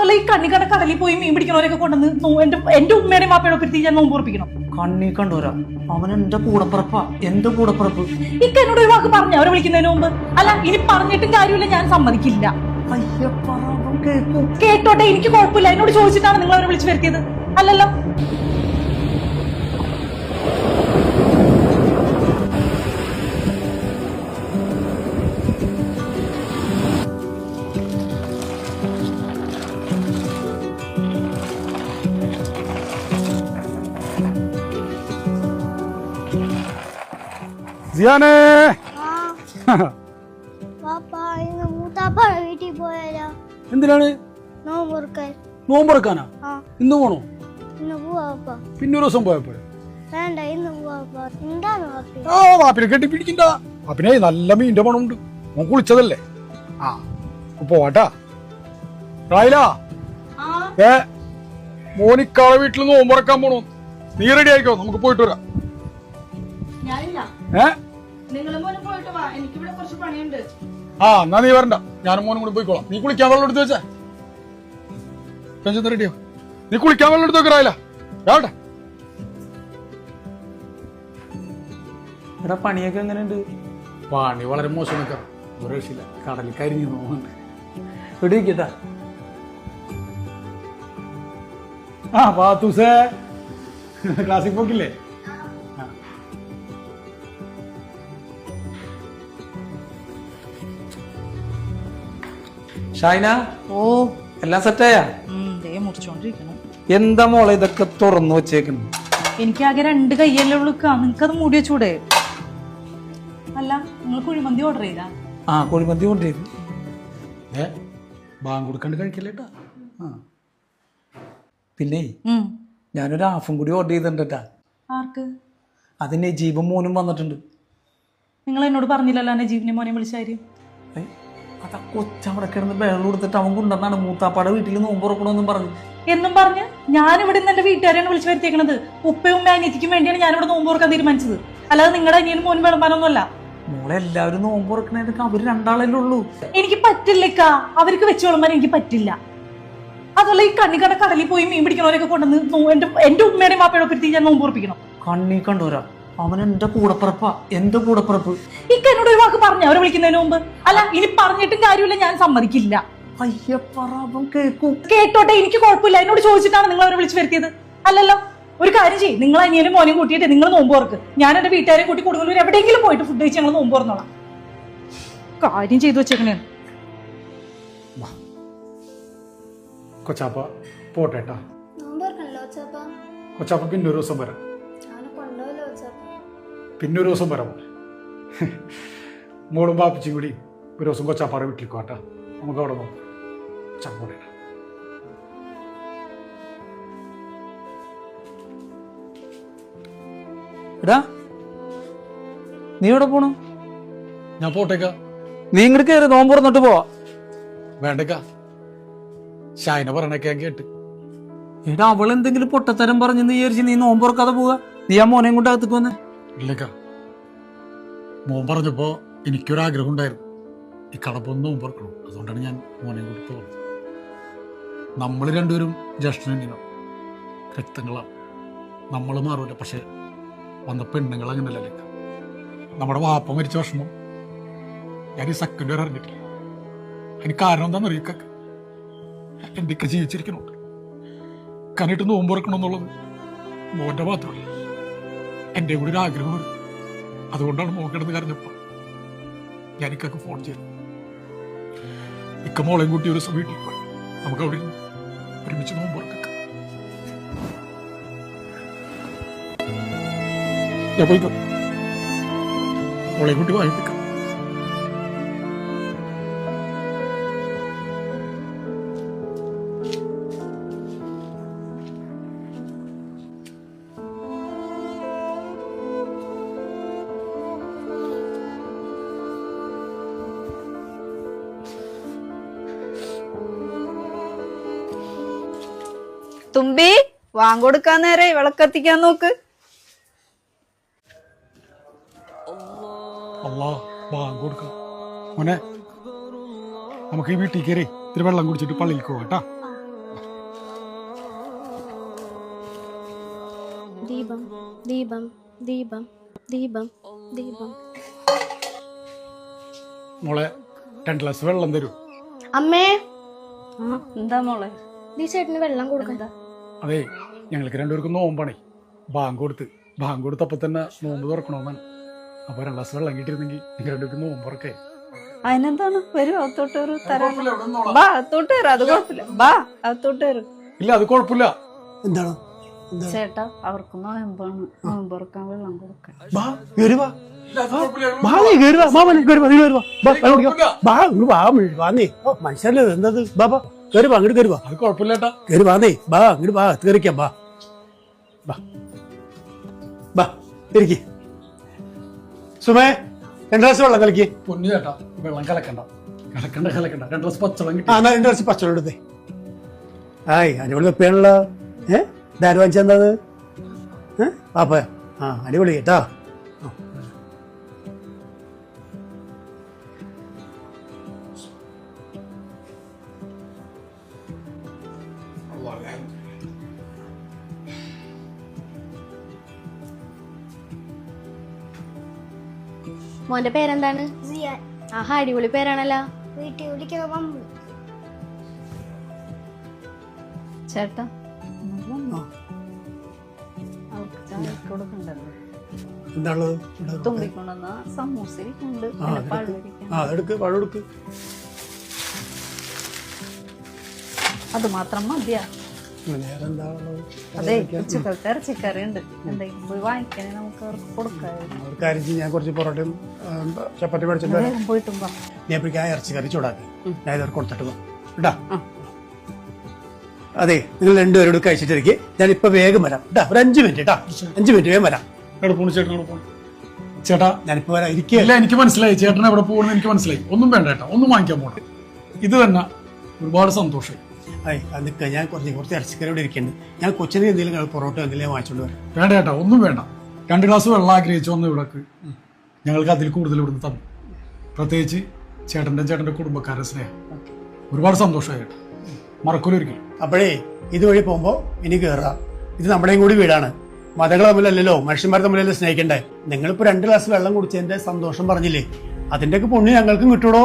അതുപോലെ ഈ കണ്ണി കണ്ട കടലിൽ പോയി മീൻ പിടിക്കണവരൊക്കെ കൊണ്ടുവന്ന് എന്റെ ഉമ്മയുടെയും മാപ്പയുടെ ഒപ്പിരുത്തി ഞാൻ നോമ്പ് ഉറപ്പിക്കണം. കണ്ണി കണ്ടോരാ, അവൻ എന്റെ കൂടപ്പിറപ്പാ, എന്റെ കൂടപ്പിറപ്പ്. ഇക്ക എന്നോട് ഒരു വാക്ക് പറഞ്ഞു അവരെ വിളിക്കുന്നതിന് മുമ്പ്. അല്ല, ഇനി പറഞ്ഞിട്ടും കാര്യമില്ല, ഞാൻ സമ്മതിക്കില്ല. കേട്ടോട്ടെ, എനിക്ക് കുഴപ്പമില്ല. എന്നോട് ചോദിച്ചിട്ടാണ് നിങ്ങൾ അവരെ വിളിച്ചു വരുത്തിയത്, അല്ലല്ലോ? എന്തിനാണ് നോമ്പറക്കാനാ? ഇന്ന് പോണോ? പിന്നെ ഒരു ദിവസം പോയപ്പോ വാപ്പിനെ കെട്ടി പിടിക്കണ്ട. വാപ്പിനെ നല്ല മീൻ്റെ പണമുണ്ട്, മോൻ കുളിച്ചതല്ലേ. ആ പോവാട്ടാ. റായിലാ, മോനിക്കാളെ വീട്ടിൽ നോമ്പറക്കാൻ പോണോ? നീ റെഡി ആയിക്കോ, നമുക്ക് പോയിട്ട് വരാം. എന്നാ നീ വരണ്ട, ഞാനും മോനും കൂടി പോയിക്കോളാം. നീ കുളിക്കാൻ വെള്ളം എടുത്ത് വെച്ചേ. റെഡിയോ? നീ കുളിക്കാൻ വെള്ളം എടുത്ത് വെക്കറായില്ല. രാവട്ടെ. ഇവിടെ പണിയൊക്കെ എങ്ങനെയുണ്ട്? പണി വളരെ മോശം നിൽക്കാം, ഒരു രക്ഷയില്ല. കടലിൽ കരിഞ്ഞു നോക്കുന്നുണ്ട്. ഇവിടെ ഇരിക്കട്ടാ. പാത്തൂസേ, ക്ലാസ്സിൽ പോക്കില്ലേ? ഷൈന, ഓ എല്ലാം സെറ്റായാ? മുറിച്ചോണ്ടിരിക്കണം. എന്താ മോളെ ഇതൊക്കെ തുറന്നു വെച്ചേക്കുന്നു? എനിക്കാകെ 2 കയ്യല്ലേ ഉള്ളൂ. നിങ്ങക്കത് മൂടി വെച്ചൂടെ? അല്ല, നിങ്ങൾ കുഴിമന്തി ഓർഡർ ചെയ്താ? കുഴിമന്തി ഓർഡർ ചെയ്തു. ബാങ്ക് കൊടുക്കാണ്ട് കഴിക്കില്ലേട്ടാ. പിന്നെ ഞാനൊരു ഹാഫും കൂടി ഓർഡർ ചെയ്തിട്ടാ. ആർക്ക്? അതിന് നജീബും മോനും വന്നിട്ടുണ്ട്. നിങ്ങൾ എന്നോട് പറഞ്ഞില്ലല്ലോ നജീബിനെ മോനെ വിളിച്ചാര്? അതാ കൊച്ചവിടെ കിടന്ന് വെള്ളം കൊടുത്തിട്ട് അവൻ കൊണ്ടുവന്നാണ് മൂത്താപ്പാടെ വീട്ടിൽ നോമ്പ് തുറക്കണമെന്നും പറഞ്ഞു. എന്നും പറഞ്ഞ് ഞാനിവിടെ നിന്ന് എന്റെ വീട്ടുകാരെയാണ് വിളിച്ചു വരുത്തിയേക്കണത്. ഉപ്പയും ഉമ്മ അനിയത്തിക്കും വേണ്ടിയാണ് ഞാനിവിടെ നോമ്പ് തുറക്കാൻ തീരുമാനിച്ചത്, അല്ലാതെ നിങ്ങളുടെ അനിയനും മോനും വിളമ്പാനൊന്നുമല്ല. മോളെ എല്ലാവരും നോമ്പ് തുറക്കണേക്ക് അവര് 2 ആളല്ലേ ഉള്ളൂ. എനിക്ക് പറ്റില്ലേക്കാ, അവർക്ക് വെച്ച് വിളമ്പാൻ എനിക്ക് പറ്റില്ല. അതുപോലെ ഈ കണ്ണി കണ്ട കടലിൽ പോയി മീൻ പിടിക്കണവരൊക്കെ കൊണ്ടുവന്ന് എന്റെ ഉമ്മയുടെയും മാപ്പയുടെ ഒപ്പിരുത്തി ഞാൻ നോമ്പ് ഉറപ്പിക്കണം. കണ്ണി കണ്ടോരാ, അവൻ എന്റെ കൂടപ്പിറപ്പാ, എന്റെ കൂടപ്പിറപ്പ്. ഇക്ക എന്നോട് ഒരു വാക്ക് പറഞ്ഞു അവരെ വിളിക്കുന്നതിന് മുമ്പ്. അല്ല, ഇനി പറഞ്ഞിട്ടും കാര്യമില്ല, ഞാൻ സമ്മതിക്കില്ല. കേട്ടോട്ടെ, എനിക്ക് കുഴപ്പമില്ല. എന്നോട് ചോദിച്ചിട്ടാണ് നിങ്ങൾ അവരെ വിളിച്ചു വരുത്തിയത്, അല്ലല്ലോ? ഒരു കാര്യം ചെയ്യും, നിങ്ങൾ അനിയനും മോനെയും കൂട്ടിയിട്ട് നിങ്ങൾ നോമ്പ് തുറക്ക്. ഞാൻ എന്റെ വീട്ടുകാരെ കൂട്ടി കൊടുങ്ങല്ലൂർ എവിടെയെങ്കിലും പോയിട്ട് ഫുഡ് കഴിച്ച് ഞങ്ങൾ നോമ്പ് തുറന്നോളാം. കാര്യം ചെയ്തു വെച്ചേക്കണേ. കൊച്ചാപ്പ പോട്ടേട്ടാ. കൊച്ചാപ്പ പിന്നെ ഒരു ദിവസം വരാം. പിന്നെ ഒരു ദിവസം വരാം. മോളും ബാപ്പിച്ചും കൂടി ഒരു ദിവസം കൊച്ചാപ്പാറ വീട്ടിലേക്ക് വാട്ടാ. നമുക്ക് അവിടെ നോക്കാം. ചപ്പോട്ടേട്ടാ. എടാ, നീ എവിടെ പോണു? ഞാൻ പോട്ടേക്കാ. നീ ഇങ്ങോട്ട് കയറി നോമ്പ് തുറന്നിട്ട് പോവാ. വേണ്ടേക്കാ, ഷായിനെ പറയണൊക്കെ ഞാൻ കേട്ട്. എടാ, അവളെന്തെങ്കിലും പൊട്ടത്തരം പറഞ്ഞു നീ വിചാരിച്ച് നീ നോമ്പ് തുറക്കാതെ പോവാ? നീ ആ മോനെയും കൊണ്ട് അകത്തേക്ക് വന്നേ. ഇല്ലേക്കാ, മോൻ പറഞ്ഞപ്പോ എനിക്കൊരാഗ്രഹം ഉണ്ടായിരുന്നു, ഈ കടപ്പൊന്ന് നോമ്പ് തുറക്കണം. അതുകൊണ്ടാണ് ഞാൻ മോനെയും കൂടി പോകുന്നത്. നമ്മൾ രണ്ടുപേരും ജ്യേഷ്ഠനും രക്തങ്ങളാണ്, നമ്മൾ മാറൂല. പക്ഷെ വന്ന പെണ്ണുങ്ങൾ അങ്ങനെയല്ലേ. നമ്മുടെ വാപ്പ മരിച്ച വിഷമം ഞാൻ ഈ സെക്കൻഡ് വരെ അറിഞ്ഞിട്ടില്ല. അതിന് കാരണം എന്താണെന്ന് അറിയിക്ക, എന്തൊക്കെ ജീവിച്ചിരിക്കണുണ്ട്. കണ്ടിട്ട് നോമ്പ് തുറക്കണം എന്നുള്ളത് മോന്റെ മാത്രമല്ല, എൻ്റെ കൂടി ഒരു ആഗ്രഹമാണ്. അതുകൊണ്ടാണ് മോൻ കിടന്ന് കരഞ്ഞപ്പോ ഞാൻ ഇക്കൊക്കെ ഫോൺ ചെയ്തു. ഇക്ക മോളെയും കൂട്ടി ഒരു ദിവസം വീട്ടിൽ പോയി നമുക്ക് അവിടെ ഒരുമിച്ച് നോമ്പ് തുറക്കാം. ഞാൻ പോയിക്കോ, മോളെയും കൂട്ടി വാങ്ങിപ്പിക്കാം. തുമ്പി, വാങ്ങൊടുക്കാൻ നേരെ വിളക്കത്തിക്കാൻ നോക്ക്. മോനെ, നമുക്ക് ഈ വീട്ടിൽ കയറി ഇത്തിരി വെള്ളം കുടിച്ചിട്ട് പള്ളിയിൽ പോകാം കേട്ടാ. ദീപം ദീപം ദീപം ദീപം ദീപം. മോളെ 2 ഗ്ലാസ് വെള്ളം തരൂ. അമ്മേ, എന്താ മോളെ? നീ ചേട്ടന് വെള്ളം കൊടുക്കണ്ട. അതെ, ഞങ്ങൾക്ക് രണ്ടുപേർക്കും നോമ്പാണേ. ബാങ്ക് കൊടുത്തപ്പോ തന്നെ നോമ്പ് തുറക്കണമെന്നാണ്. അപ്പൊ 2 ഗ്ലാസ് വെള്ളം കിട്ടിയിരുന്നെങ്കിൽ നിങ്ങൾ രണ്ടുപേർക്കും നോമ്പ് തുറക്കേ. അതിനെന്താണ്? വരും അകത്തോട്ട് കയറി തരാം. ബാ അകത്തോട്ട് കയറും, അത് കുഴപ്പമില്ല. ബാ അകത്തോട്ട് കയറും. ഇല്ല, അത് കുഴപ്പമില്ല. എന്താണ്? ചേട്ടാ അവർക്ക് നോയമ്പാണ്, നോമ്പ് തുറക്കാൻ വെള്ളം കൊടുക്കാൻ. ബാ കേറി വാ. ബാ നീ കേറി വാ. മാ മോനെ കേറി വാ. നീ കേറി വാ. ബാ വെള്ളം കുടിക്കാം. ബാ ഇങ്ങ് വാ. വാ നീ. മനുഷ്യല്ലേ എന്തത്? ബാ ബാ കേറി വാ. അങ്ങോട്ട് കേറി വാ. അത് കുഴപ്പമില്ല ഏട്ടാ. കേറി വാ നീ. ബാ അങ്ങോട്ട് വാ. കയറിക്കാം. ബാ ബാ ബാ ഇരിക്ക്. സുമേ 2 ഗ്ലാസ് വെള്ളം കലക്കി. പൊന്നു ചേട്ടാ, വെള്ളം കലക്കണ്ട 2 ഗ്ലാസ് പച്ചവെള്ളം കിട്ടി. ആ എന്നാ 2 ഗ്ലാസ് പച്ചവെള്ളം എടുത്തേ. ആയി അടിപൊളി വെപ്പാണല്ല. ഇതാര് വാങ്ങിച്ചെന്നത്? പാപ്പ. ആ അടിപൊളി കേട്ടാ. മോന്റെ പേരെന്താണ്? ആഹാ, അടിപൊളി പേരാണല്ലോ. ചേട്ടാ അവർക്ക് ചായ കൊടുക്കണ്ടല്ലോ. എന്താണുള്ളത്? തുമ്പിക്കൊണ്ടുവന്ന സമൂസ ഇരിക്കുന്നുണ്ട്, പിന്നെ പഴം. ആ അതെടുക്ക്. പഴം എടുക്ക്. അത് മാത്രം മതിയാ? വേറെന്താണുള്ളത്? അതെ, ഉച്ചക്കലത്തെ ഇറച്ചിക്കറി ഉണ്ട്. എന്തെങ്കിലും പോയി വാങ്ങിക്കണേ നമുക്ക് അവർക്ക് കൊടുക്കാമായിരുന്നു. ഒരു കാര്യം ചെയ്യ്, ഞാൻ കുറച്ച് പൊറോട്ടയും ചപ്പാത്തി മേടിച്ചിട്ട് വരാം. വേഗം പോയിട്ടും വാ. ഞാൻ എപ്പോഴേക്കും ആ ഇറച്ചിക്കറി ചൂടാക്കി ഞാൻ ഇവർക്ക് കൊടുത്തിട്ട് പോകാം കേട്ടാ. അതെ, നിങ്ങൾ രണ്ടുപേരോട് കഴിച്ചിട്ടിരിക്കെ ഞാൻ ഇപ്പൊ വേഗം വരാം കേട്ടാ. ഒരു 5 മിനിറ്റ് കേട്ടാ. 5 മിനിറ്റ് വേഗം വരാം. എവിടെ പോണു ചേട്ടൻ? എവിടെ പോണു ചേട്ടാ? ഞാനിപ്പോ വരാം. ഇരിക്കുക. ഇല്ല, എനിക്ക് മനസ്സിലായി ചേട്ടൻ എവിടെ പോകുന്നു. എനിക്ക് മനസ്സിലായി. ഒന്നും വേണ്ട ചേട്ടാ, ഒന്നും വാങ്ങിക്കാൻ പോകണം. ഇത് തന്നെ ഒരുപാട് സന്തോഷമായി. നിൽക്കുക. ഞാൻ കുറച്ച് ഇറച്ചിക്കറി ഇവിടെ ഇരിക്കുന്നുണ്ട്. ഞാൻ കൊച്ചിന് എന്തെങ്കിലും പൊറോട്ട എന്തെങ്കിലും വാങ്ങിച്ചോണ്ട് വരാം. വേണ്ട ചേട്ടാ, ഒന്നും വേണ്ട. 2 ഗ്ലാസ് വെള്ളം ആഗ്രഹിച്ചു വന്ന് ഇവിടേക്ക് ഞങ്ങൾക്ക് അതിൽ കൂടുതൽ ഇവിടുന്ന് തന്നു. പ്രത്യേകിച്ച് ചേട്ടൻ്റെ കുടുംബക്കാരുടെ സ്നേഹം ഒരുപാട് സന്തോഷമായി ചേട്ടാ. മറക്കൂല ഒരിക്കലും. അപ്പോഴേ ഇതുവഴി പോകുമ്പോ ഇനി കയറാം. ഇത് നമ്മുടെയും കൂടി വീടാണ്. മതങ്ങൾ തമ്മിലല്ലല്ലോ, മനുഷ്യന്മാർ തമ്മിലല്ലേ സ്നേഹിക്കണ്ടേ. നിങ്ങളിപ്പോ 2 ഗ്ലാസ് വെള്ളം കുടിച്ചതിന്റെ സന്തോഷം പറഞ്ഞില്ലേ, അതിന്റെയൊക്കെ പുണ്യം ഞങ്ങൾക്കും കിട്ടൂടോ.